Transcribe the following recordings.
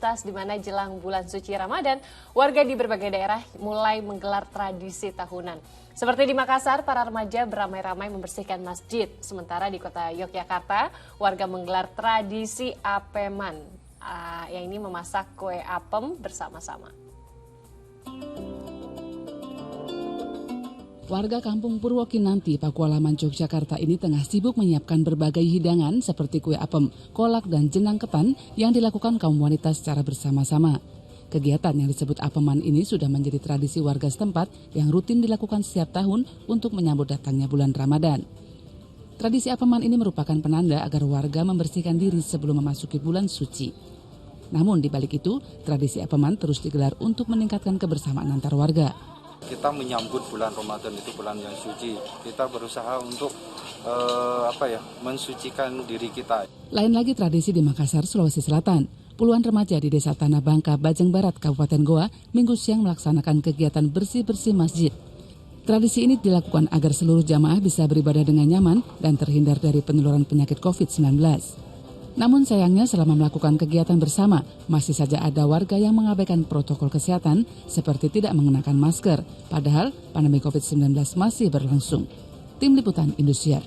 Ustaz, di mana jelang bulan suci Ramadan, warga di berbagai daerah mulai menggelar tradisi tahunan. Seperti di Makassar, para remaja beramai-ramai membersihkan masjid. Sementara di kota Yogyakarta, warga menggelar tradisi apeman, yang ini memasak kue apem bersama-sama. Warga kampung Purwokinanti, Pakualaman, Yogyakarta ini tengah sibuk menyiapkan berbagai hidangan seperti kue apem, kolak, dan jenang ketan yang dilakukan kaum wanita secara bersama-sama. Kegiatan yang disebut apeman ini sudah menjadi tradisi warga setempat yang rutin dilakukan setiap tahun untuk menyambut datangnya bulan Ramadan. Tradisi apeman ini merupakan penanda agar warga membersihkan diri sebelum memasuki bulan suci. Namun di balik itu, tradisi apeman terus digelar untuk meningkatkan kebersamaan antar warga. Kita menyambut bulan Ramadan, itu bulan yang suci. Kita berusaha untuk mensucikan diri kita. Lain lagi tradisi di Makassar, Sulawesi Selatan. Puluhan remaja di Desa Tanah Bangka, Bajeng Barat, Kabupaten Goa, Minggu siang melaksanakan kegiatan bersih-bersih masjid. Tradisi ini dilakukan agar seluruh jamaah bisa beribadah dengan nyaman dan terhindar dari penularan penyakit COVID-19. Namun sayangnya selama melakukan kegiatan bersama, masih saja ada warga yang mengabaikan protokol kesehatan seperti tidak mengenakan masker, padahal pandemi COVID-19 masih berlangsung. Tim Liputan Indosiar.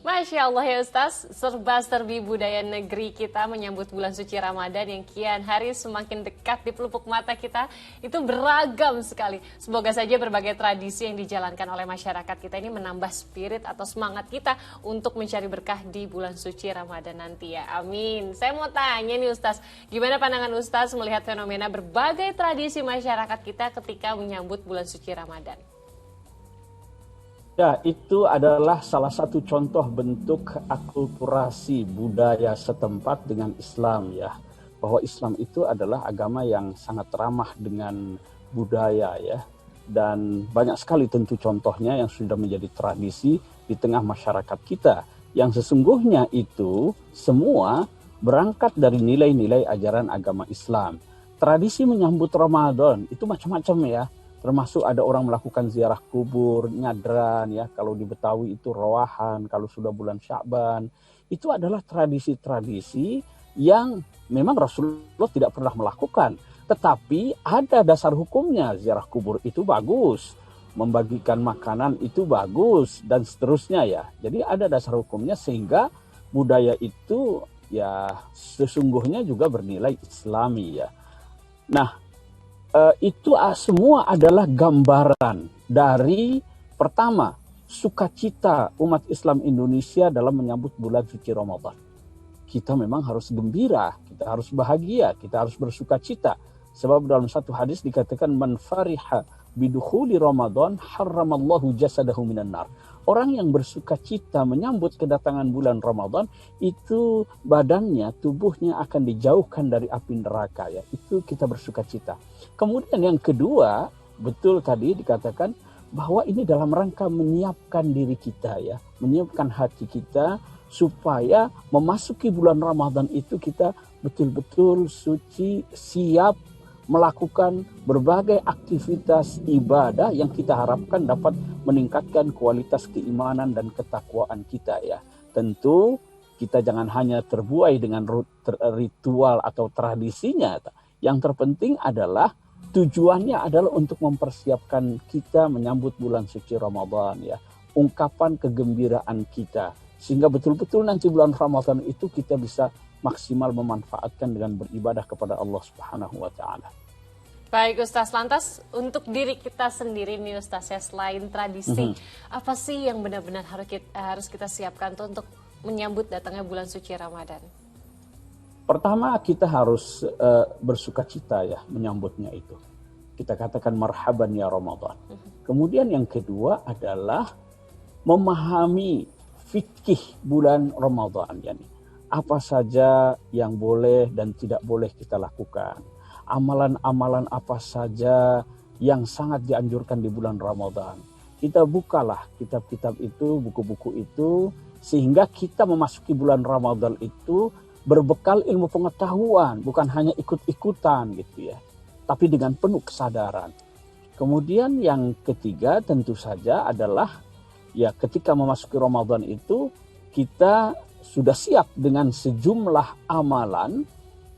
Masya Allah ya Ustaz, serba-serbi budaya negeri kita menyambut bulan suci Ramadan yang kian hari semakin dekat di pelupuk mata kita, itu beragam sekali. Semoga saja berbagai tradisi yang dijalankan oleh masyarakat kita ini menambah spirit atau semangat kita untuk mencari berkah di bulan suci Ramadan nanti ya, amin. Saya mau tanya nih Ustaz, gimana pandangan Ustaz melihat fenomena berbagai tradisi masyarakat kita ketika menyambut bulan suci Ramadan? Ya, itu adalah salah satu contoh bentuk akulturasi budaya setempat dengan Islam ya. Bahwa Islam itu adalah agama yang sangat ramah dengan budaya ya. Dan banyak sekali tentu contohnya yang sudah menjadi tradisi di tengah masyarakat kita. Yang sesungguhnya itu semua berangkat dari nilai-nilai ajaran agama Islam. Tradisi menyambut Ramadan itu macam-macam ya. Termasuk ada orang melakukan ziarah kubur, nyadran ya, kalau di Betawi itu rowahan, kalau sudah bulan Sya'ban. Itu adalah tradisi-tradisi yang memang Rasulullah tidak pernah melakukan. Tetapi ada dasar hukumnya, ziarah kubur itu bagus, membagikan makanan itu bagus, dan seterusnya ya. Jadi ada dasar hukumnya sehingga budaya itu ya sesungguhnya juga bernilai Islami ya. Nah, itu semua adalah gambaran dari pertama sukacita umat Islam Indonesia dalam menyambut bulan suci Ramadan. Kita memang harus gembira, kita harus bahagia, kita harus bersukacita. Sebab dalam satu hadis dikatakan man fariha bidukhuli Ramadan harramallahu jasadahu minan nar. Orang yang bersukacita menyambut kedatangan bulan Ramadan itu badannya, tubuhnya akan dijauhkan dari api neraka ya. Itu kita bersukacita. Kemudian yang kedua, betul tadi dikatakan bahwa ini dalam rangka menyiapkan diri kita ya, menyiapkan hati kita supaya memasuki bulan Ramadan itu kita betul-betul suci, siap melakukan berbagai aktivitas ibadah yang kita harapkan dapat meningkatkan kualitas keimanan dan ketakwaan kita ya. Tentu kita jangan hanya terbuai dengan ritual atau tradisinya. Yang terpenting adalah tujuannya adalah untuk mempersiapkan kita menyambut bulan suci Ramadan ya. Ungkapan kegembiraan kita sehingga betul-betul nanti bulan Ramadan itu kita bisa maksimal memanfaatkan dengan beribadah kepada Allah Subhanahu wa taala. Baik Ustaz, lantas untuk diri kita sendiri nih Ustaz ya, selain tradisi, apa sih yang benar-benar harus kita siapkan tuh untuk menyambut datangnya bulan suci Ramadan? Pertama kita harus bersukacita ya menyambutnya itu. Kita katakan marhaban ya Ramadan. Kemudian yang kedua adalah memahami fikih bulan Ramadan yani. Apa saja yang boleh dan tidak boleh kita lakukan. Amalan-amalan apa saja yang sangat dianjurkan di bulan Ramadan. Kita bukalah kitab-kitab itu, buku-buku itu, sehingga kita memasuki bulan Ramadan itu berbekal ilmu pengetahuan, bukan hanya ikut-ikutan gitu ya, tapi dengan penuh kesadaran. Kemudian yang ketiga tentu saja adalah ya ketika memasuki Ramadan itu kita sudah siap dengan sejumlah amalan,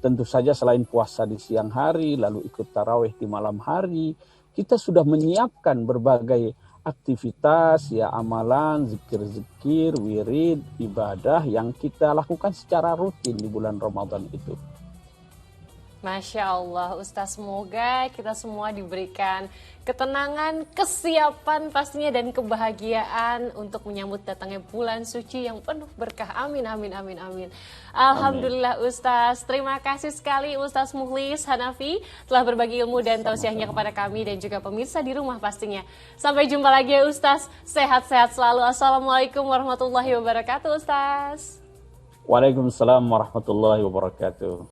tentu saja selain puasa di siang hari, lalu ikut tarawih di malam hari, kita sudah menyiapkan berbagai aktivitas, ya amalan, zikir-zikir, wirid, ibadah yang kita lakukan secara rutin di bulan Ramadan itu. Masya Allah, Ustaz, semoga kita semua diberikan ketenangan, kesiapan pastinya dan kebahagiaan untuk menyambut datangnya bulan suci yang penuh berkah. Amin, amin, amin, amin. Alhamdulillah Ustaz, terima kasih sekali Ustaz Mukhlis Hanafi telah berbagi ilmu dan tausiahnya kepada kami dan juga pemirsa di rumah pastinya. Sampai jumpa lagi ya Ustaz, sehat-sehat selalu. Assalamualaikum warahmatullahi wabarakatuh Ustaz. Waalaikumsalam warahmatullahi wabarakatuh.